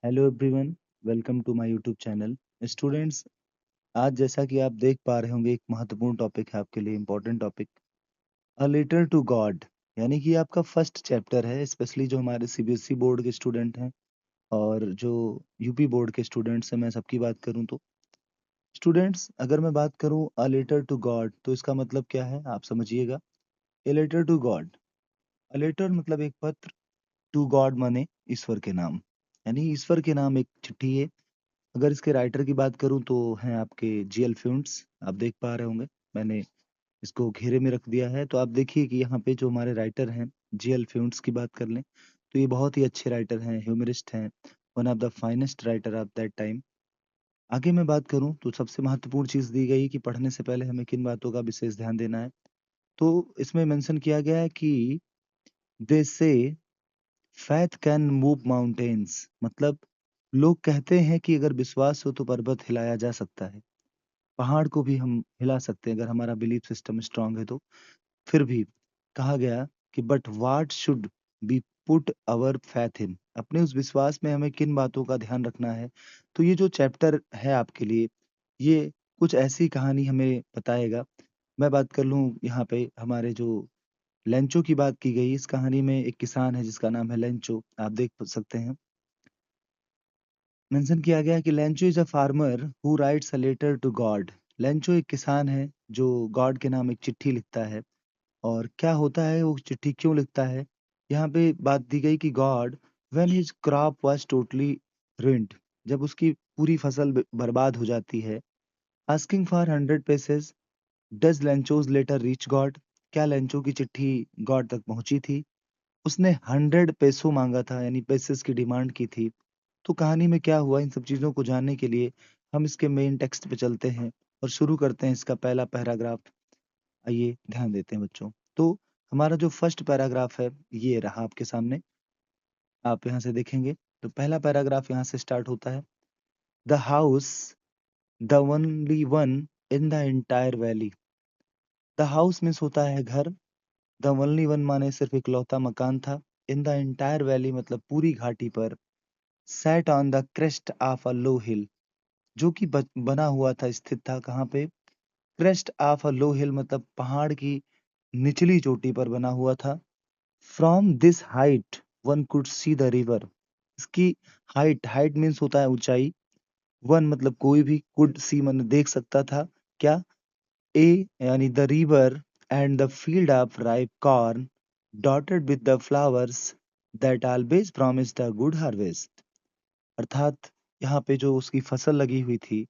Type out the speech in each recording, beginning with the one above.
Hello everyone, welcome to my YouTube channel. Students, आज जैसा कि आप देख पा रहे होंगे, एक महत्वपूर्ण टॉपिक है आपके लिए, important topic, a letter to God. यानी कि आपका फर्स्ट चैप्टर है, स्पेशली जो हमारे सीबीएसई बोर्ड के स्टूडेंट हैं और जो यूपी बोर्ड के स्टूडेंट्स हैं, मैं सबकी बात करूं तो स्टूडेंट्स, अगर मैं बात करूं अ लेटर टू गॉड, तो इसका मतलब क्या है आप समझिएगा। A letter to God, a letter मतलब एक पत्र, टू गॉड माने ईश्वर के नाम, यानी ईश्वर के नाम एक चिट्ठी है। अगर इसके राइटर की बात करूँ तो हैं आपके जीएल फ्यूंट्स, आप देख पा रहे होंगे, मैंने इसको घेरे में रख दिया है। तो आप देखिए कि यहाँ पे जो हमारे राइटर हैं, जीएल फ्यूंट्स की बात कर लें तो ये बहुत ही अच्छे राइटर हैं, ह्यूमरिस्ट हैं, one of the finest writer of that time. आगे मैं बात करूँ तो सबसे महत्वपूर्ण चीज़ दी गई कि पढ़ने से पहले हमें किन बातों का विशेष ध्यान देना है। तो इसमें मेंशन किया गया है कि दे से फैथ कैन मूव माउंटेन्स, मतलब लोग कहते हैं कि अगर विश्वास हो तो पर्वत हिलाया जा सकता है, पहाड़ को भी हम हिला सकते हैं अगर हमारा बिलीफ सिस्टम स्ट्रांग है तो। फिर भी कहा गया कि but what should be put our faith in, अपने उस विश्वास में हमें किन बातों का ध्यान रखना है। तो ये जो चैप्टर है आपके लिए, ये कुछ ऐसी कहानी हमें बताएगा। मैं बात कर लूँ यहाँ पे हमारे जो लेंचो की बात की गई, इस कहानी में एक किसान है जिसका नाम है लेंचो, आप देख सकते हैं। मेंशन किया गया है कि Lencho is a farmer who writes a letter to God. Lencho एक किसान है जो गॉड के नाम एक चिट्ठी लिखता है। और क्या होता है, वो चिट्ठी क्यों लिखता है, यहाँ पे बात दी गई कि God when his crop was totally ruined, जब उसकी पूरी फसल बर्बाद हो जाती है, asking for 100 pesos, does Lencho's letter reach God, क्या लेंचो की चिट्ठी गॉड तक पहुंची थी। उसने 100 पेसो मांगा था, यानी पेसेस की डिमांड की थी। तो कहानी में क्या हुआ, इन सब चीज़ों को जानने के लिए हम इसके मेन टेक्स्ट पे चलते हैं और शुरू करते हैं इसका पहला पैराग्राफ। आइए ध्यान देते हैं बच्चों। तो हमारा जो फर्स्ट पैराग्राफ है ये रहा आपके सामने, आप यहाँ से देखेंगे। तो पहला पैराग्राफ यहाँ से स्टार्ट होता है, the house the only one in the entire valley. The house means होता है घर, द ओनली वन माने सिर्फ इकलौता मकान था, इन द एंटायर वैली मतलब पूरी घाटी पर, sat on the crest of a low hill, जो कि बना हुआ था, स्थित था कहाँ पे, क्रेस्ट ऑफ अ लो हिल मतलब पहाड़ की निचली चोटी पर बना हुआ था। From this height one could see the river, इसकी हाइट, हाइट मीन्स होता है ऊंचाई, वन मतलब कोई भी, कुड सी मतलब देख सकता था, क्या, ए यानी the river, and the field of ripe corn dotted with the flowers that always promise the good harvest. अर्थात यहाँ पे जो उसकी फसल लगी हुई थी,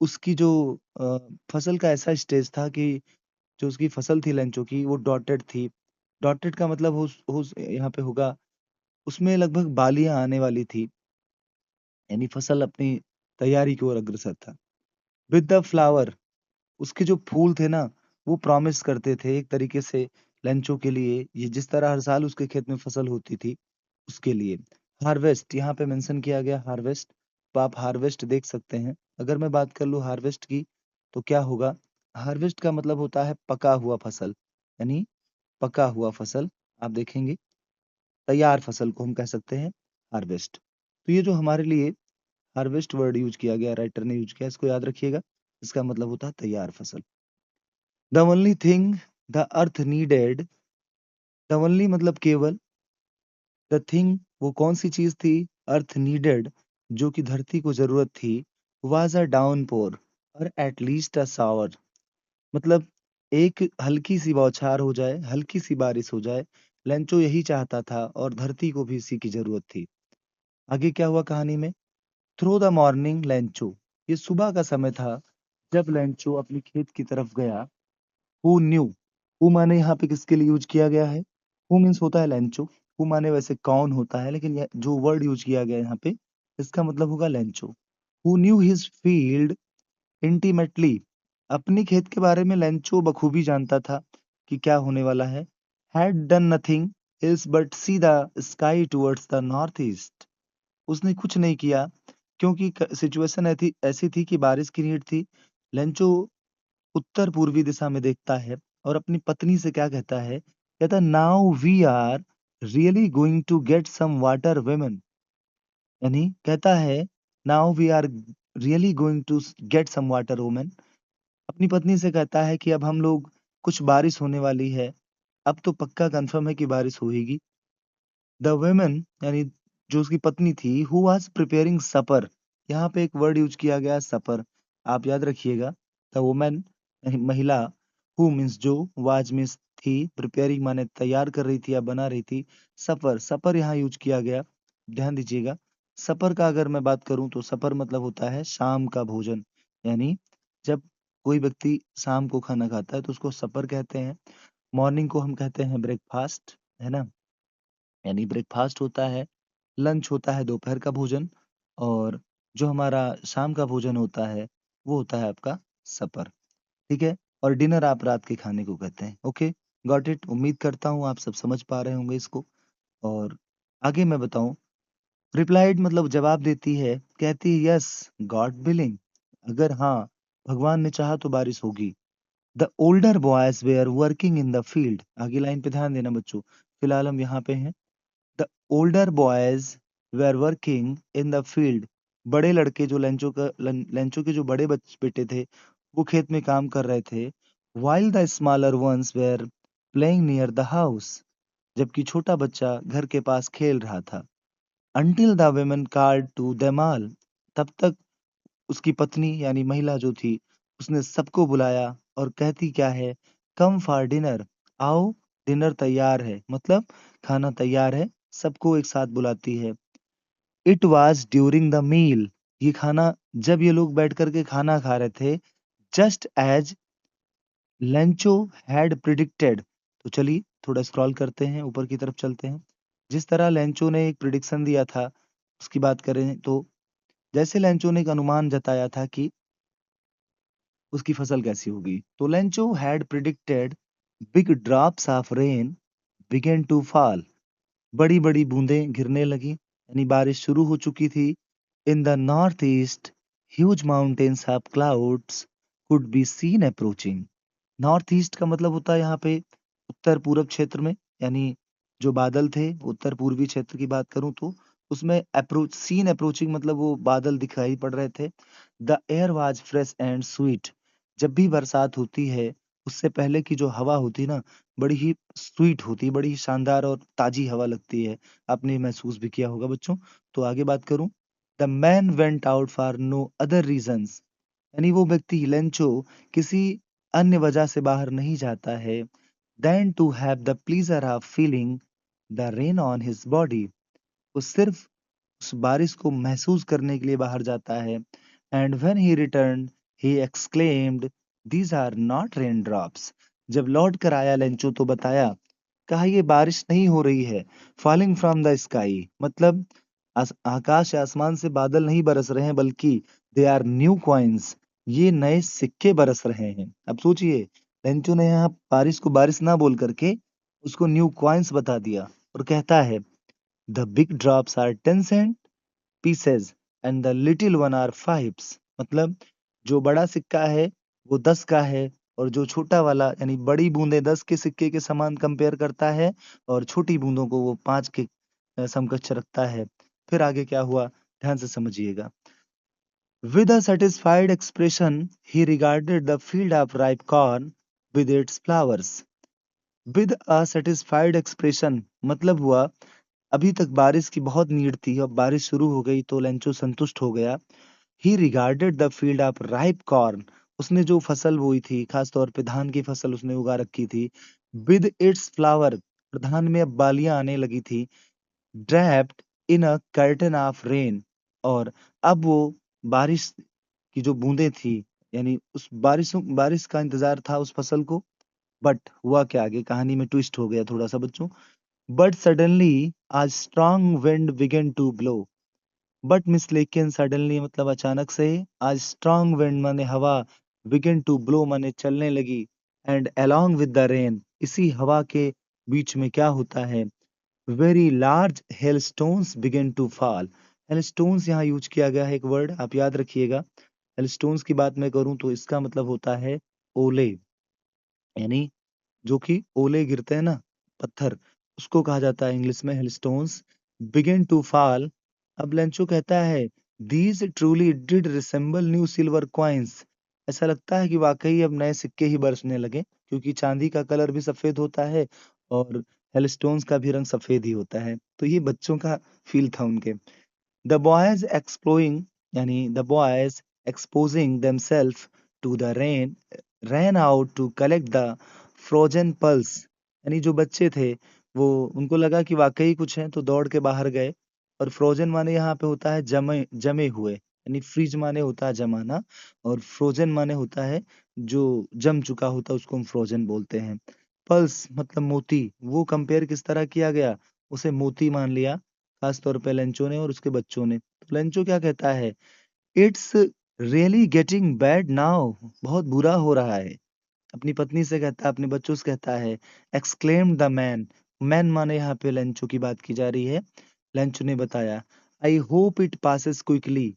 उसकी जो फसल का ऐसा स्टेज था कि जो उसकी फसल थी लेंचो की, वो डॉटेड थी। डॉटेड का मतलब हो यहाँ पे होगा, उसमें लगभग बालियां आने वाली थी, यानी फसल अपनी तैयारी की ओर अग्रसर था। विद द फ्लावर, उसके जो फूल थे ना, वो प्रॉमिस करते थे एक तरीके से लेंचो के लिए, ये जिस तरह हर साल उसके खेत में फसल होती थी उसके लिए। हार्वेस्ट यहाँ पे मेंशन किया गया, हार्वेस्ट, तो आप हार्वेस्ट देख सकते हैं। अगर मैं बात कर लूँ हार्वेस्ट की तो क्या होगा, हार्वेस्ट का मतलब होता है पका हुआ फसल, यानी पका हुआ फसल, आप देखेंगे तैयार फसल को हम कह सकते हैं हार्वेस्ट। तो ये जो हमारे लिए हार्वेस्ट वर्ड यूज किया गया, राइटर ने यूज किया, इसको याद रखिएगा, इसका मतलब होता है तैयार फसल। The only thing the earth needed, the only मतलब केवल, द थिंग वो कौन सी चीज थी, अर्थ नीडेड जो कि धरती को जरूरत थी, वाज अ डाउनपोर और एट लीस्ट अ शावर, मतलब एक हल्की सी बौछार हो जाए, हल्की सी बारिश हो जाए, लेंचो यही चाहता था और धरती को भी इसी की जरूरत थी। आगे क्या हुआ कहानी में, थ्रू द मॉर्निंग लेंचो, ये सुबह का समय था जब लेंचो अपनी खेत की तरफ गया। हु न्यू, हु माने यहाँ पे किसके लिए यूज किया गया है, हु मीन्स होता है लेंचो, हु माने वैसे कौन होता है, लेकिन जो वर्ड यूज किया गया है यहाँ पे, इसका मतलब होगा Lencho. Who knew his field intimately, अपनी खेत के बारे में लेंचो बखूबी जानता था कि क्या होने वाला है। Had done nothing else but see the sky towards the north east, उसने कुछ नहीं किया क्योंकि सिचुएशन ऐसी ऐसी थी कि बारिश की नीड थी। लेंचो उत्तर पूर्वी दिशा में देखता है और अपनी पत्नी से क्या कहता है, कहता now we are really going to get some water women, यानी कहता है, now we are really going to get some water woman. अपनी पत्नी से कहता है कि अब हम लोग कुछ बारिश होने वाली है, अब तो पक्का कंफर्म है कि बारिश होएगी। द वुमन यानी जो उसकी पत्नी थी, हु वाज प्रिपेयरिंग सपर, यहाँ पे एक वर्ड यूज किया गया सपर, आप याद रखिएगा। द वुमन महिला, हु मीन्स जो, वाज मीन्स थी, प्रिपेयरिंग माने तैयार कर रही थी या बना रही थी, सपर सपर यहाँ यूज किया गया, ध्यान दीजिएगा। सपर का अगर मैं बात करूं तो सपर मतलब होता है शाम का भोजन, यानी जब कोई व्यक्ति शाम को खाना खाता है तो उसको सपर कहते हैं। मॉर्निंग को हम कहते हैं ब्रेकफास्ट, है ना, यानी ब्रेकफास्ट होता है, लंच होता है दोपहर का भोजन, और जो हमारा शाम का भोजन होता है वो होता है आपका सपर, ठीक है। और डिनर आप रात के खाने को कहते हैं। Okay, got it. उम्मीद करता हूँ आप सब समझ पा रहे होंगे इसको। और आगे मैं बताऊं, रिप्लाइड मतलब जवाब देती है, कहती है यस गॉड बिलिंग, अगर हाँ भगवान ने चाहा तो बारिश होगी। The older boys were working in the field, आगे लाइन पे ध्यान देना बच्चों, फिलहाल हम यहाँ पे हैं। The older boys were working in the field, बड़े लड़के जो लेंचो के जो बड़े बेटे थे वो खेत में काम कर रहे थे। While the smaller ones were playing near the house, जबकि छोटा बच्चा घर के पास खेल रहा था। Until the women called to them all, तब तक उसकी पत्नी यानी महिला जो थी उसने सबको बुलाया और कहती क्या है, कम फॉर डिनर, आओ डिनर तैयार है, मतलब खाना तैयार है, सबको एक साथ बुलाती है। It was during the meal, ये खाना जब ये लोग बैठ करके खाना खा रहे थे, just as Lencho had predicted, तो चलिए थोड़ा स्क्रॉल करते हैं, ऊपर की तरफ चलते हैं। जिस तरह लेंचो ने एक प्रिडिक्शन दिया था उसकी बात करें तो, जैसे लेंचो ने एक अनुमान जताया था कि उसकी फसल कैसी होगी, तो Lencho had predicted big drops of rain began to fall, बड़ी बड़ी बूंदें गिरने लगी, यानी बारिश शुरू हो चुकी थी। In the north east huge mountains of clouds could be seen approaching, north east का मतलब होता है यहाँ पे उत्तर पूरब क्षेत्र में, यानी जो बादल थे उत्तर पूर्वी क्षेत्र की बात करूं तो उसमें अप्रोच सीन अप्रोचिंग मतलब वो बादल दिखाई पड़ रहे थे। The air was fresh and sweet, जब भी बरसात होती है उससे पहले की जो हवा होती है ना, बड़ी ही स्वीट होती है, बड़ी ही शानदार और ताजी हवा लगती है। आपने महसूस भी किया होगा बच्चों। तो आगे बात करूं, the man went out for no other reasons, यानी वो व्यक्ति लेंचो किसी अन्य वजह से बाहर नहीं जाता है, then to have the pleasure of feeling the rain on his body, वो सिर्फ उस बारिश को महसूस करने के लिए बाहर जाता है। And when he return he exclaimed, these are not rain drops, जब लौट कर आया लेंचो तो बताया, कहा ये बारिश नहीं हो रही है, फॉलिंग फ्रॉम द स्काई, मतलब आकाश या आसमान से बादल नहीं बरस रहे हैं, बल्कि दे आर न्यू कॉइन्स, ये नए सिक्के बरस रहे हैं। अब सोचिए, लेंचो ने यहाँ बारिश को बारिश ना बोल करके उसको न्यू कॉइन्स बता दिया, और कहता है the big drops are 10 cent pieces and the little one are fives, मतलब जो बड़ा सिक्का है वो 10 का है, और जो छोटा वाला यानी बड़ी बूंदें 10 के सिक्के के समान कंपेयर करता है, और छोटी बूंदों को वो 5 के समकक्ष रखता है। फिर आगे क्या हुआ, ध्यान से समझिएगा। With a satisfied expression he regarded the field of ripe corn with its flowers, with a satisfied expression मतलब हुआ अभी तक बारिश की बहुत नीड थी, अब बारिश शुरू हो गई तो लेंचो संतुष्ट हो गया। ही regarded the field of ripe corn, उसने जो फसल बोई थी खास तौर पे धान की फसल उसने उगा रखी थी, विद इट्स फ्लावर, और धान में अब बालियां आने लगी थी, draped in a curtain of rain, और अब वो बारिश की जो बूंदें थी, यानी उस बारिश का इंतजार था उस फसल को। बट हुआ क्या, आगे कहानी में ट्विस्ट हो गया थोड़ा सा बच्चों। But suddenly a strong wind began to blow, but miss लेकिन सडनली मतलब अचानक से, a strong wind माने हवा, began to blow माने चलने लगी, and along with the rain, इसी हवा के बीच में क्या होता है, very large hailstones began to fall, hailstones यहाँ यूज किया गया है एक वर्ड आप याद रखिएगा। hailstones की बात मैं करूं तो इसका मतलब होता है ओले, यानी जो कि ओले गिरते हैं ना, पत्थर, उसको कहा जाता है इंग्लिश में हेलस्टोन्स। बिगिन टू फॉल, अब लेंचो कहता है, "these truly did resemble new silver coins." ऐसा लगता है कि वाक़ई अब नए सिक्के ही बरसने लगे, क्योंकि चाँदी का कलर भी सफ़ेद होता है और हेलस्टोन्स का भी रंग सफ़ेद ही होता है। तो ये बच्चों का फ़ील था उनके। The boys exploring यानी the boys exposing themselves to the rain ran out to collect the frozen pulse यानी जो बच्चे थे वो उनको लगा कि वाकई कुछ है तो दौड़ के बाहर गए और फ्रोजन माने यहाँ पे होता है जमे जमे हुए यानी फ्रीज माने होता है जमाना और फ्रोजन माने होता है जो जम चुका होता है उसको हम फ्रोजन बोलते हैं। पल्स मतलब मोती, वो कंपेयर किस तरह किया गया, उसे मोती मान लिया खास तौर पे लेंचो ने और उसके बच्चों ने। तो लेंचो क्या कहता है? It's really getting bad now, बहुत बुरा हो रहा है। अपनी पत्नी से कहता है, अपने बच्चों से कहता है, एक्सक्लेम्ड द मैन। मैन माने यहाँ पे लेंचो की बात की जा रही है। लेंचो ने बताया, I hope it passes quickly.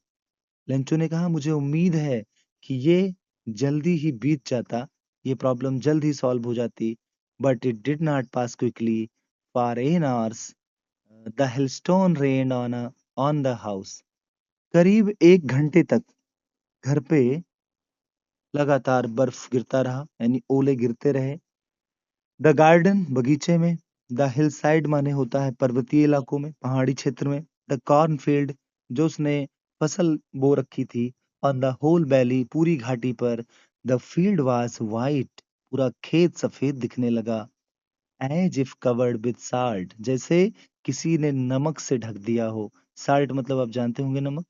Lencho ने कहा, मुझे उम्मीद है कि ये जल्दी ही बीत जाता, ये प्रॉब्लम जल्द ही सॉल्व हो जाती। But it did not pass quickly for 8 hours। The hailstone rained on the house. करीब 1 घंटे तक घर पे लगातार बर्फ गिरता रहा, यानी ओले गिरते रहे। द गार्डन बगीचे में, द हिल साइड माने होता है पर्वतीय इलाकों में, पहाड़ी क्षेत्र में, द कॉर्न फील्ड जो उसने फसल बो रखी थी, ऑन द होल वैली पूरी घाटी पर, द फील्ड वाज वाइट पूरा खेत सफेद दिखने लगा, as if covered with salt जैसे किसी ने नमक से ढक दिया हो। साल्ट मतलब आप जानते होंगे नमक।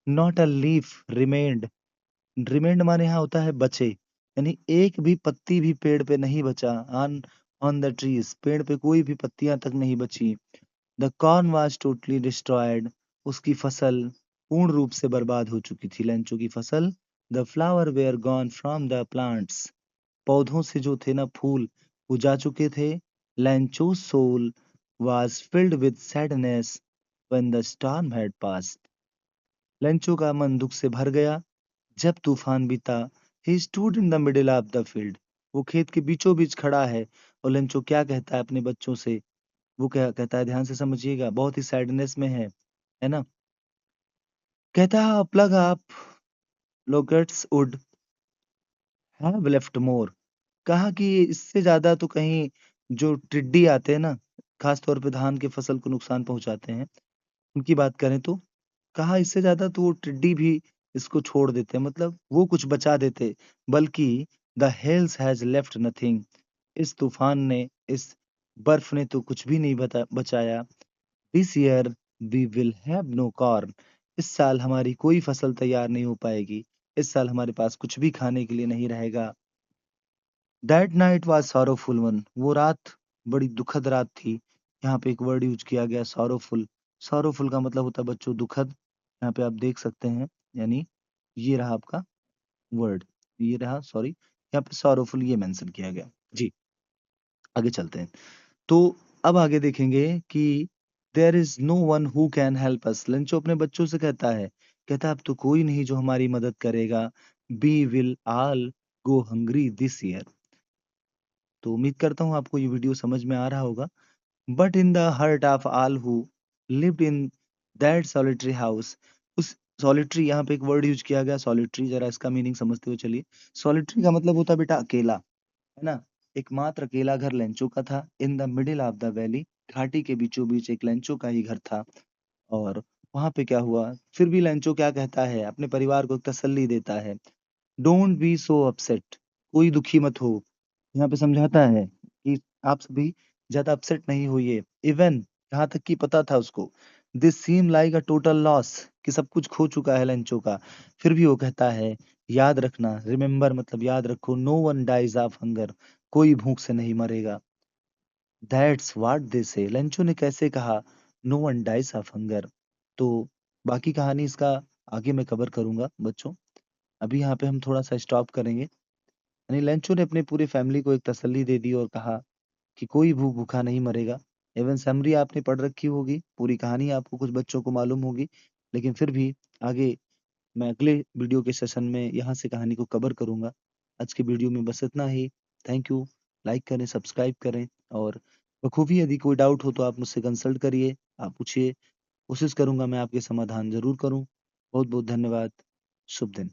Not a leaf remained, remained माने यहाँ होता है बचे, यानी एक भी पत्ती भी पेड़ पे नहीं बचा। ऑन ऑन द ट्रीज पेड़ पे कोई भी पत्तियां तक नहीं बची। The corn was totally destroyed, उसकी फसल पूर्ण रूप से बर्बाद हो चुकी थी, लेंचो की फसल। The flower were gone from the plants, पौधों से जो थे ना फूल वो जा चुके थे। Lencho soul was filled with sadness when the storm had passed, Lencho का मन दुख से भर गया जब तूफान बीता। He stood in the middle of the field, वो खेत के बीचों बीच खड़ा है। और लेंचो क्या कहता है अपने बच्चों से, वो क्या कहता है ध्यान से समझिएगा, बहुत ही सैडनेस में है ना। कहता है प्लग आप locates would have left more, कहा कि इससे ज्यादा तो कहीं जो टिड्डी आते हैं ना, खास तौर पे धान की फसल को नुकसान पहुंचाते हैं, उनकी बात करें तो कहा इससे ज्यादा तो वो टिड्डी भी इसको छोड़ देते, मतलब वो कुछ बचा देते, बल्कि द हेल्स हैज लेफ्ट नथिंग, इस तूफान ने, इस बर्फ ने तो कुछ भी नहीं बचाया। This year we will have no corn, इस साल हमारी कोई फसल तैयार नहीं हो पाएगी, इस साल हमारे पास कुछ भी खाने के लिए नहीं रहेगा। That night was sorrowful one, वो रात बड़ी दुखद रात थी। यहाँ पे एक वर्ड यूज किया गया सॉरोफुल। सॉरोफुल का मतलब होता है बच्चों दुखद, यहाँ पे आप देख सकते हैं, यानी ये रहा आपका वर्ड, ये रहा सॉरी, यहाँ पे सॉरोफुल ये मेंशन किया गया। जी, आगे चलते हैं। तो अब आगे देखेंगे कि there is no one who can help us. Lencho अपने बच्चों से कहता है अब तो कोई नहीं जो हमारी मदद करेगा। We will all go hungry this year. तो उम्मीद करता हूँ आपको ये वीडियो समझ में आ रहा होगा। But in the heart of all who lived in that solitary house, उस सॉलिटरी, यहाँ पे एक वर्ड यूज किया गया सॉलिटरी, जरा इसका मीनिंग समझते हुए चलिए। सॉलिटरी का मतलब होता है बेटा अकेला, है ना। एकमात्र अकेला घर लेंचो का था। इन the middle of the valley, घाटी के बीचों बीच एक लेंचो का ही घर था। और वहां पे क्या हुआ, फिर भी लेंचो क्या कहता है, अपने परिवार को एक तसल्ली देता है। डोंट बी सो अपसेट, कोई दुखी मत हो। यहाँ पे समझाता है कि आप सभी ज्यादा अपसेट नहीं होइए। इवन यहाँ तक कि पता था उसको, this seem like a total loss, कि सब कुछ खो चुका है लेंचो का। फिर भी वो कहता है याद रखना, रिमेम्बर मतलब याद रखो, no one dies of hunger, कोई भूख से नहीं मरेगा। दैट्स व्हाट दे से, लेंचो ने कैसे कहा, no one dies of hunger. तो बाकी कहानी इसका आगे मैं कवर करूंगा बच्चों। अभी यहाँ पे हम थोड़ा सा स्टॉप करेंगे। यानी लेंचो ने अपने पूरी फैमिली को एक तसल्ली दे दी और कहा कि कोई भूखा नहीं मरेगा। इवन समरी आपने पढ़ रखी होगी, पूरी कहानी आपको कुछ बच्चों को मालूम होगी, लेकिन फिर भी आगे मैं अगले वीडियो के सेशन में यहाँ से कहानी को कवर करूंगा। आज के वीडियो में बस इतना ही। Thank you. लाइक करें, सब्सक्राइब करें और बखूबी यदि कोई डाउट हो तो आप मुझसे कंसल्ट करिए, आप पूछिए, कोशिश करूँगा मैं आपके समाधान ज़रूर करूँ। बहुत-बहुत धन्यवाद। शुभ दिन।